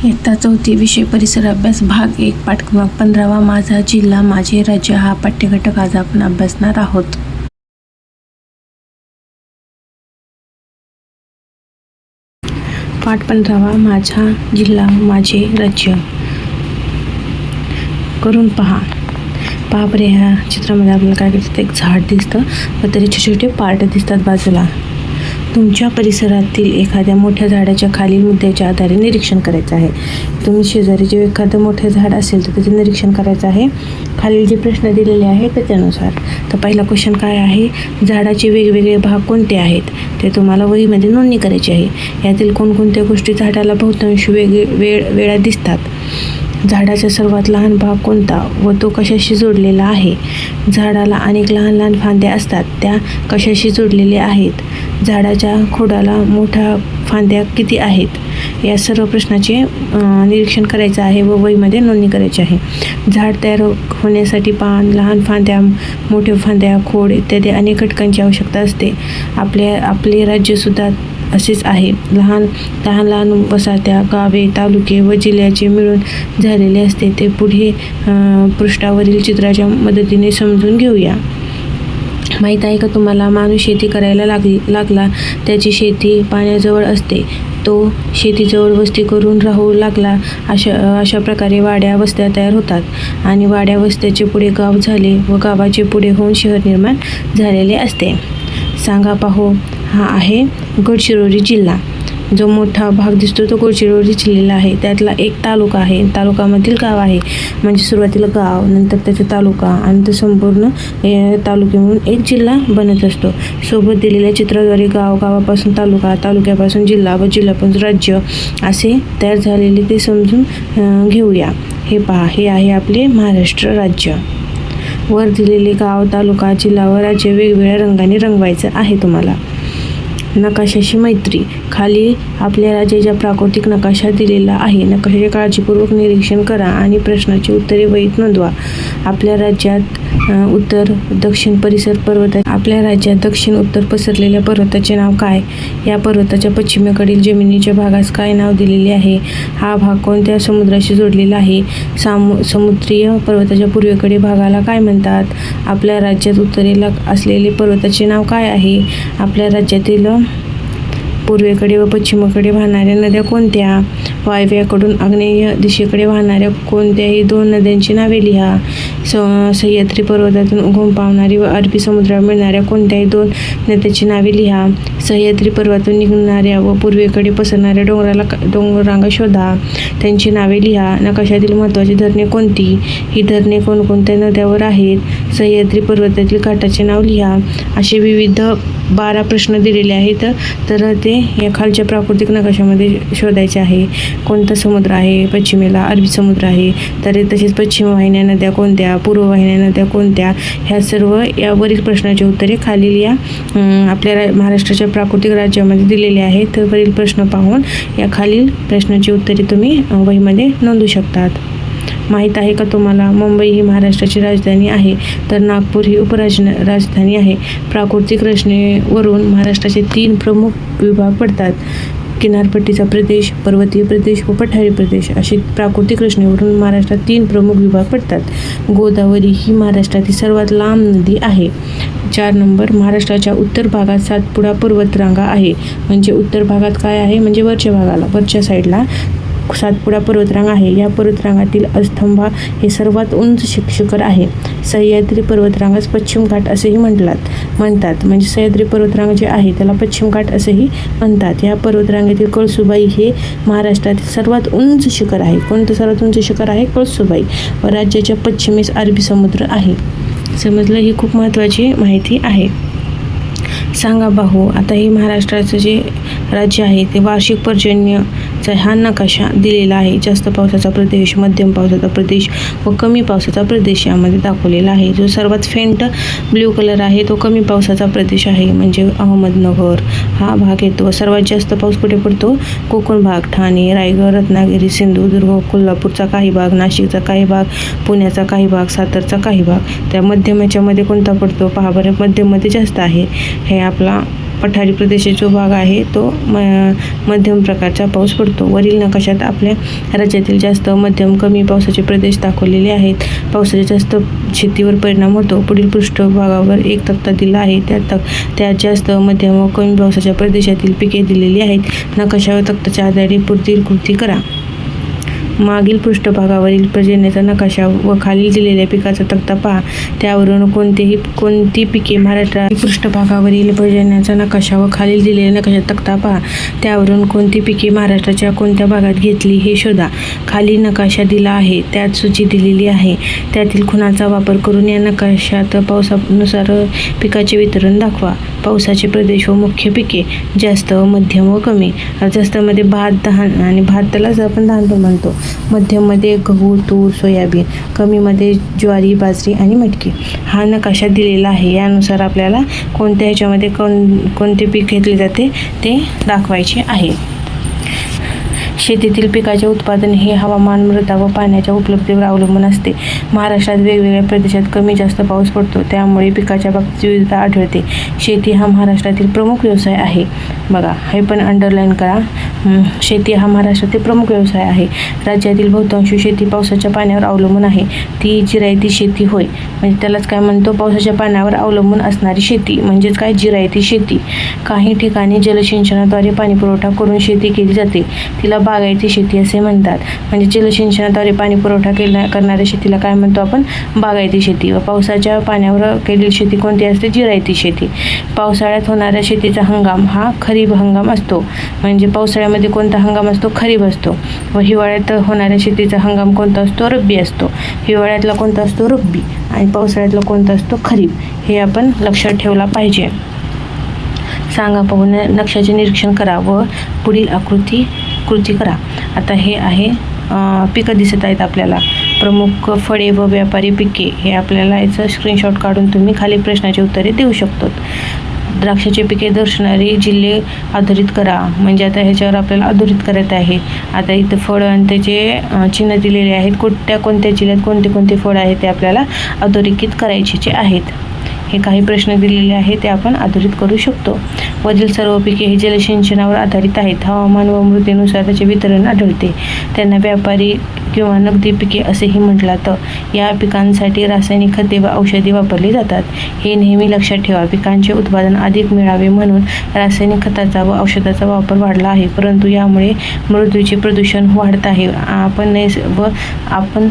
इयत्ता 4थी विषय परिसर अभ्यास भाग 1 पाठ क्रमांक 15 माझा जिल्हा माझे राज्य हा पाठ्यघटक आज आपण अभ्यासणार आहोत. पाठ 15 माझा जिल्हा माझे राज्य. करून पहा बरे, ह्या चित्रामध्ये आपल्याला काय दिसतं, एक झाड दिसतं व तरी छोटे छोटे पार्ट दिसतात बाजूला. तुमच्या परिसरातील एखाद्या मोठ्या झाडाच्या खालील मुद्द्याच्या आधारे निरीक्षण करायचं आहे. तुम्ही शेजारी जे एखादं मोठं झाड असेल तर त्याचे निरीक्षण करायचं आहे खालील जे प्रश्न दिलेले आहेत त्याच्यानुसार. तर पहिला क्वेश्चन काय आहे, झाडाचे वेगवेगळे भाग कोणते आहेत ते तुम्हाला वहीमध्ये नोंदणी करायची आहे. यातील कोणकोणत्या गोष्टी झाडाला बहुतांश वेळा दिसतात. झाडाचा सर्वात लहान भाग कोणता व तो कशाशी जोडलेला आहे. झाडाला अनेक लहान लहान फांद्या असतात, त्या कशाशी जोडलेल्या आहेत. झाडाच्या खोडाला मोठ्या फांद्या किती आहेत. या सर्व प्रश्नाचे निरीक्षण करायचं आहे व वहीमध्ये नोंदणी करायची आहे. झाड तयार होण्यासाठी पान, लहान फांद्या, मोठ्या फांद्या, खोड इत्यादी अनेक घटकांची आवश्यकता असते. आपले राज्यसुद्धा असेच आहे. लहान लहान वसाहत्या, गावे, तालुके व जिल्ह्याचे मिळून झालेले असते. ते पुढे पृष्ठावरील चित्राच्या मदतीने समजून घेऊया. माहीत आहे का तुम्हाला, माणूस शेती करायला लागला त्याची शेती पाण्याजवळ असते. तो शेतीजवळ वस्ती करून राहू लागला. अशा प्रकारे वाड्या वस्त्या तयार होतात आणि वाड्या वस्त्याचे पुढे गाव झाले व गावाचे पुढे होऊन शहर निर्माण झालेले असते. सांगा पाहू. हा आहे गडचिरोली जिल्हा. जो मोठा भाग दिसतो तो गडचिरोली जिल्ह्याला आहे. त्यातला एक तालुका आहे, तालुक्यामधील गाव आहे. म्हणजे सुरुवातीला गाव, नंतर त्याचा तालुका आणि ते संपूर्ण तालुके म्हणून एक जिल्हा बनत असतो. सोबत दिलेल्या चित्राद्वारे गाव, गावापासून तालुका, तालुक्यापासून जिल्हा व जिल्ह्यापासून राज्य असे तयार झालेले ते समजून घेऊया. हे पहा, हे आहे आपले महाराष्ट्र राज्य. वर दिलेले गाव, तालुका, जिल्हा व राज्य वेगवेगळ्या रंगाने रंगवायचं आहे तुम्हाला. नकाशाशी मैत्री. खाली आपल्या राज्याचा प्राकृतिक नकाशा दिलेला आहे. नकाशाचे काळजीपूर्वक निरीक्षण करा आणि प्रश्नाची उत्तरे वहीत नोंदवा. आपल्या राज्यात उत्तर दक्षिण परिसर पर्वत. आपल्या राज्यात दक्षिण उत्तर पसरलेल्या पर्वताचे नाव काय. या पर्वताच्या पश्चिमेकडील जमिनीच्या भागास काय नाव दिलेले आहे. हा भाग कोणत्या समुद्राशी जोडलेला आहे. समुद्रीय पर्वताच्या पूर्वेकडील भागाला काय म्हणतात. आपल्या राज्यात उत्तरेला असलेले पर्वताचे नाव काय आहे. आपल्या राज्यातील पूर्वेकडे व पश्चिमेकडे वाहणाऱ्या नद्या कोणत्या. वायव्याकडून आग्नेय दिशेकडे वाहणाऱ्या कोणत्याही 2 नद्यांची नावे लिहा. सह्याद्री पर्वतातून उगम पावणारी व अरबी समुद्रावर मिळणाऱ्या कोणत्याही 2 नद्यांची नावे लिहा. सह्याद्री पर्वतातून निघणाऱ्या व पूर्वेकडे पसरणाऱ्या डोंगररांगा शोधा, त्यांची नावे लिहा. नकाशातील महत्त्वाची धरणे कोणती. ही धरणे कोणकोणत्या नद्यावर आहेत. सह्याद्री पर्वतातील घाटाचे नाव लिहा. असे विविध 12 प्रश्न दिलेले आहेत. तर ते या खालच्या प्राकृतिक नकाशामध्ये शोधायचे आहे. कोणता समुद्र आहे. पश्चिमेला अरबी समुद्र आहे. तर तसेच पश्चिम वाहिन्या नद्या कोणत्या, पूर्व वाहिन्या नद्या कोणत्या. ह्या सर्व यावरील प्रश्नाची उत्तरे खालील या आपल्या महाराष्ट्राच्या प्राकृतिक राज्यामध्ये दिलेले आहेत. तर वरील प्रश्न पाहून या खालील प्रश्नाची उत्तरे तुम्ही वहीमध्ये नोंदवू शकतात. माहीत आहे का तुम्हाला, मुंबई ही महाराष्ट्राची राजधानी आहे, तर नागपूर ही उपराजधानी आहे. प्राकृतिक रचनेवरून महाराष्ट्राचे 3 प्रमुख विभाग पडतात. किनारपट्टीचा प्रदेश, पर्वतीय प्रदेश व पठारी प्रदेश असे प्राकृतिक रचनेवरून महाराष्ट्रात 3 प्रमुख विभाग पडतात. गोदावरी ही महाराष्ट्रातील सर्वात लांब नदी आहे. 4 नंबर, महाराष्ट्राच्या उत्तर भागात सातपुडा पर्वतरांगा आहे. म्हणजे उत्तर भागात काय आहे, म्हणजे वरच्या साईडला सातपुडा पर्वतरांग आहे. या पर्वतरांगातील अस्तंभा हे सर्वात उंच शिखर आहे. सह्याद्री पर्वतरांगास पश्चिम घाट असेही म्हणतात. म्हणजे सह्याद्री पर्वतरांग जे आहे त्याला पश्चिम घाट असेही म्हणतात. या पर्वतरांगेतील कळसुबाई हे महाराष्ट्रातील सर्वात उंच शिखर आहे. कोणतं सर्वात उंच शिखर आहे, कळसुबाई. व राज्याच्या पश्चिमेस अरबी समुद्र आहे. समजलं, ही खूप महत्त्वाची माहिती आहे. सांगा पाहू. आता हे महाराष्ट्राचं जे राज्य आहे ते वार्षिक पर्जन्याचा हा नकाशा दिलेला आहे. जास्त पावसाचा प्रदेश, मध्यम पावसाचा प्रदेश व कमी पावसाचा प्रदेश यामध्ये दाखवलेला आहे. जो सर्वात फेंट ब्ल्यू कलर आहे तो कमी पावसाचा प्रदेश आहे. म्हणजे अहमदनगर हा भाग येतो. सर्वात जास्त पाऊस कुठे पडतो, कोकण भाग, ठाणे, रायगड, रत्नागिरी, सिंधुदुर्ग, कोल्हापूरचा काही भाग, नाशिकचा काही भाग, पुण्याचा काही भाग, सातारचा काही भाग. त्या मध्यमाच्या मध्ये कोणता पडतो, पहा बरं, मध्यममध्ये जास्त आहे. हे आपला पठारी प्रदेशाचा जो भाग आहे तो मध्यम प्रकारचा पाऊस पडतो. वरील नकाशात आपल्या राज्यातील जास्त, मध्यम, कमी पावसाचे प्रदेश दाखवलेले आहेत. पावसाचा जास्त शेतीवर परिणाम होतो. पुढील पृष्ठभागावर एक तक्ता दिला आहे. त्यात जास्त, मध्यम व कमी पावसाच्या प्रदेशातील पिके दिलेली आहेत. नकाशा व तक्त्याच्या आधारे पुढील कृती करा. मागील पृष्ठभागावरील पर्जन्याचा नकाशा व खालील दिलेल्या पिकाचा तक्ता पहा. त्यावरून कोणती पिके महाराष्ट्रात पृष्ठभागावरील पर्जन्याचा नकाशा व खालील दिलेल्या नकाशाचा तक्ता पहा. त्यावरून कोणती पिके महाराष्ट्राच्या कोणत्या भागात घेतली हे शोधा. खाली नकाशा दिला आहे, त्यात सूची दिलेली आहे. त्यातील खुणाचा वापर करून या नकाशात पावसानुसार पिकाचे वितरण दाखवा. पावसाचे प्रदेश व मुख्य पिके: जास्त, मध्यम व कमी. जास्तमध्ये भात, धान आणि भात त्यालाच आपण धान पण म्हणतो. मध्यममध्ये गहू, तूर, सोयाबीन. कमीमध्ये ज्वारी, बाजरी आणि मटकी. हा नकाशा दिलेला आहे. यानुसार आपल्याला कोणत्या ह्याच्यामध्ये कोणते पीक घेतले जाते ते दाखवायचे आहे. शेतीतील पिकाचे उत्पादन हे हवामान, मृदा व पाण्याच्या उपलब्धतेवर अवलंबून असते. महाराष्ट्रात वेगवेगळ्या प्रदेशात कमी जास्त पाऊस पडतो, त्यामुळे पिकाच्या बाबतीत विविधता आढळते. शेती हा महाराष्ट्रातील प्रमुख व्यवसाय आहे. बघा, हे पण अंडरलाईन करा. शेती हा महाराष्ट्रातील प्रमुख व्यवसाय आहे. राज्यातील बहुतांश शेती पावसाच्या पाण्यावर अवलंबून आहे. ती जिरायती शेती होय. म्हणजे त्यालाच काय म्हणतो, पावसाच्या पाण्यावर अवलंबून असणारी शेती म्हणजेच काय, जिरायती शेती. काही ठिकाणी जलसिंचनाद्वारे पाणी पुरवठा करून शेती केली जाते, तिला बागायती शेती असे म्हणतात. म्हणजे जलसिंचनाद्वारे पाणी पुरवठा करणाऱ्या शेतीला काय म्हणतो आपण, बागायती शेती. व पावसाच्या पाण्यावर केलेली शेती कोणती असते, जिरायती शेती. पावसाळ्यात होणाऱ्या शेतीचा हंगाम हा खरीप हंगाम असतो. म्हणजे पावसाळ्यामध्ये कोणता हंगाम असतो, खरीप असतो. व हिवाळ्यात होणाऱ्या शेतीचा हंगाम कोणता असतो, रब्बी असतो. हिवाळ्यातला कोणता असतो, रब्बी. आणि पावसाळ्यातला कोणता असतो, खरीप. हे आपण लक्षात ठेवला पाहिजे. सांगा पाहून नक्षाचे निरीक्षण करा व पुढील कृती करा. आता हे आहे पिकं दिसत आहेत आपल्याला. प्रमुख फळे व व्यापारी पिके. हे आपल्याला याचं स्क्रीनशॉट काढून तुम्ही खाली प्रश्नाची उत्तरे देऊ शकतो. द्राक्षाचे पिके दर्शवणारे जिल्हे अधोरेखित करा. म्हणजे आता ह्याच्यावर आपल्याला अधोरेखित करायचं आहे. आता इथं फळ आणि त्याचे चिन्ह दिलेले आहेत. कोणत्या जिल्ह्यात कोणते फळ आहेत ते आपल्याला अधोरेखित करायचे आहेत. हे काही प्रश्न दिलेले आहेत, ते आपण अधोरेखित करू शकतो. वरील सर्व पिके हे जलसिंचनावर आधारित आहेत. हवामान व मृदेनुसार त्याचे वितरण आढळते. त्यांना व्यापारी किंवा नगदी पिके असेही म्हटलं जातं. या पिकांसाठी रासायनिक खते व औषधे वापरली जातात. हे नेहमी लक्षात ठेवा. पिकांचे उत्पादन अधिक मिळावे म्हणून रासायनिक खताचा व औषधाचा वापर वाढला आहे, परंतु यामुळे मृदेचे प्रदूषण वाढत आहे. आपण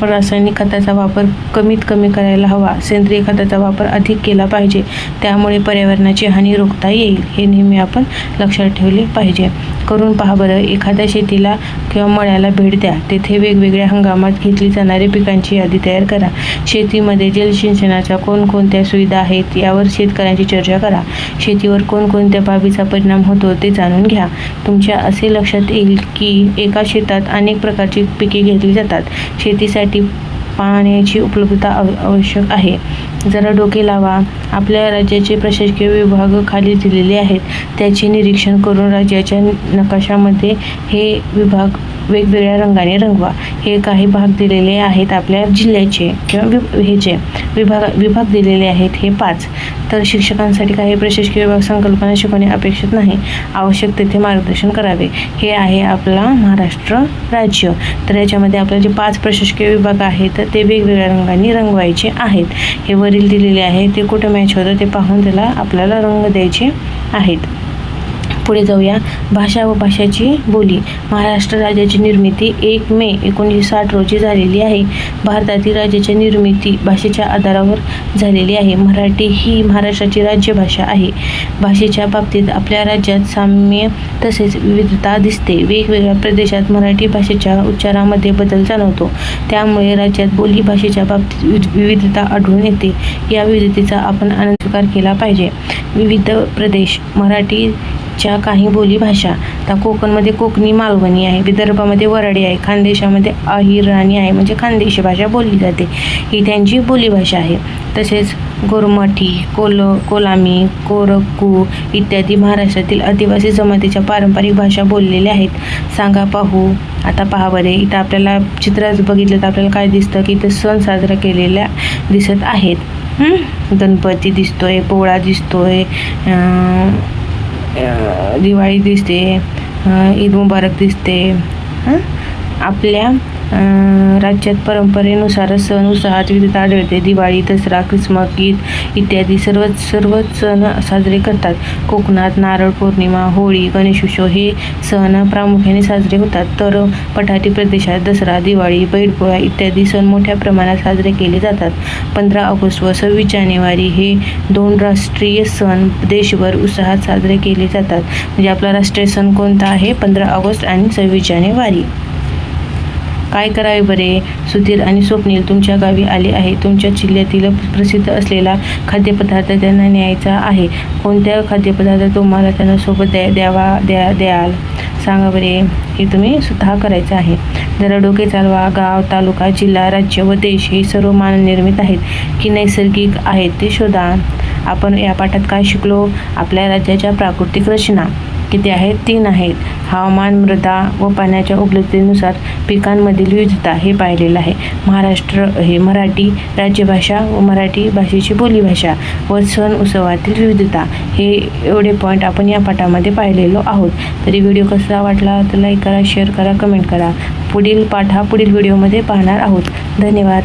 रासायनिक खताचा वापर कमीत कमी करायला हवा. सेंद्रिय खताचा वापर अधिक केला पाहिजे. त्यामुळे पर्यावरणाची हानी रोखता येईल. हे नेहमी आपण लक्षात ठेवले पाहिजे. करून पहा बरं. एखाद्या शेतीला किंवा मळ्याला भेट द्या. तेथे वेगवेगळ्या हंगामात घेतली जाणारी पिकांची यादी तयार करा. शेतीमध्ये जलसिंचनाच्या कोणकोणत्या सुविधा आहेत यावर शेतकऱ्यांची चर्चा करा. शेतीवर कोणकोणत्या बाबीचा परिणाम होतो ते जाणून घ्या. तुमच्या असे लक्षात येईल की एका शेतात अनेक प्रकारची पिके घेतली जातात. शेतीसाठी पाण्याची उपलब्धता आवश्यक आहे. जरा डोके लावा. आपल्या राज्याचे प्रशासकीय विभाग खाली दिलेले आहेत. त्याचे निरीक्षण करून राज्याच्या नकाशामध्ये हे विभाग वेगवेगळ्या रंगाने रंगवा. हे काही भाग दिलेले आहेत आपल्या जिल्ह्याचे किंवा विभाग दिलेले आहेत. हे 5. तर शिक्षकांसाठी काही प्रशासकीय विभाग संकल्पना शिकवणे अपेक्षित नाही. आवश्यक तेथे मार्गदर्शन करावे. हे आहे आपला महाराष्ट्र राज्य. तर याच्यामध्ये आपल्याला जे 5 प्रशासकीय विभाग आहेत ते वेगवेगळ्या रंगाने रंगवायचे आहेत. हे वरील दिलेले आहे. ते कुठं मॅच होतं ते पाहून त्याला आपल्याला रंग द्यायचे आहेत. पुढे जाऊया. भाषा व भाषाची बोली. महाराष्ट्र राज्याची निर्मिती 1 मे 1960 रोजी झालेली आहे. भारतातील राज्याची निर्मिती भाषेच्या आधारावर झालेली आहे. मराठी ही महाराष्ट्राची राज्यभाषा आहे. भाषेच्या बाबतीत आपल्या राज्यात साम्य तसेच विविधता दिसते. वेगवेगळ्या प्रदेशात मराठी भाषेच्या उच्चारामध्ये बदल जाणवतो. त्यामुळे राज्यात बोली भाषेच्या बाबतीत विविधता आढळून येते. या विविधतेचा आपण आनंद स्वीकार केला पाहिजे. विविध प्रदेश. मराठीच्या काही बोली भाषा. आता कोकणमध्ये कोकणी मालवणी आहे. विदर्भामध्ये वराडी आहे. खानदेशामध्ये अहिराणी आहे, म्हणजे खानदेशी भाषा बोलली जाते. ही त्यांची बोलीभाषा आहे. तसेच गोरमठी, कोलामी, कोरकू इत्यादी महाराष्ट्रातील आदिवासी जमातीच्या पारंपरिक भाषा बोललेल्या आहेत. सांगा पाहू. आता पहा बरे. इथं आपल्याला चित्रात बघितलं तर आपल्याला काय दिसतं की इथं सण साजरा केलेल्या दिसत आहेत. गणपती दिसतोय, पोळा दिसतोय, दिवाळी दिसते, ईद मुबारक दिसते. आपल्या राज्यात परंपरेनुसार सण उत्साहात विविधता आढळते. दिवाळी, दसरा, ख्रिसमस, ईद इत्यादी सर्वच सण साजरे करतात. कोकणात नारळ पौर्णिमा, होळी, गणेशोत्सव हे सण प्रामुख्याने साजरे होतात. तर पठारी प्रदेशात दसरा, दिवाळी, बैलपोळा इत्यादी सण मोठ्या प्रमाणात साजरे केले जातात. 15 ऑगस्ट व 26 जानेवारी हे 2 राष्ट्रीय सण देशभर उत्साहात साजरे केले जातात. म्हणजे आपला राष्ट्रीय सण कोणता आहे? 15 ऑगस्ट आणि 26 जानेवारी. काय करावे बरे? सुधीर आणि स्वप्नील तुमच्या गावी आले आहे. तुमच्या जिल्ह्यातील प्रसिद्ध असलेला खाद्यपदार्थ त्यांना न्यायचा आहे. कोणत्या खाद्यपदार्थ तुम्हाला त्यांना सोबत द्याल सांगा बरे. हे तुम्ही स्वतः करायचं आहे. जरा डोके चालवा. गाव, तालुका, जिल्हा, राज्य व देश हे सर्व मानवनिर्मित आहेत की नैसर्गिक आहेत ते शोधा. आपण या पाठात काय शिकलो? आपल्या राज्याच्या प्राकृतिक रचना किती आहेत? 3 आहेत. हवामान, मृदा व पाण्याच्या उपलब्धतेनुसार पिकांमधील विविधता हे पाहिलेलं आहे. महाराष्ट्र हे मराठी राज्यभाषा व मराठी भाषेची बोलीभाषा व सण उत्सवातील विविधता हे एवढे पॉईंट आपण या पाठामध्ये पाहिलेलो आहोत. तरी व्हिडिओ कसा वाटला तर लाईक करा, शेअर करा, कमेंट करा. पुढील पाठ हा पुढील व्हिडिओमध्ये पाहणार आहोत. धन्यवाद.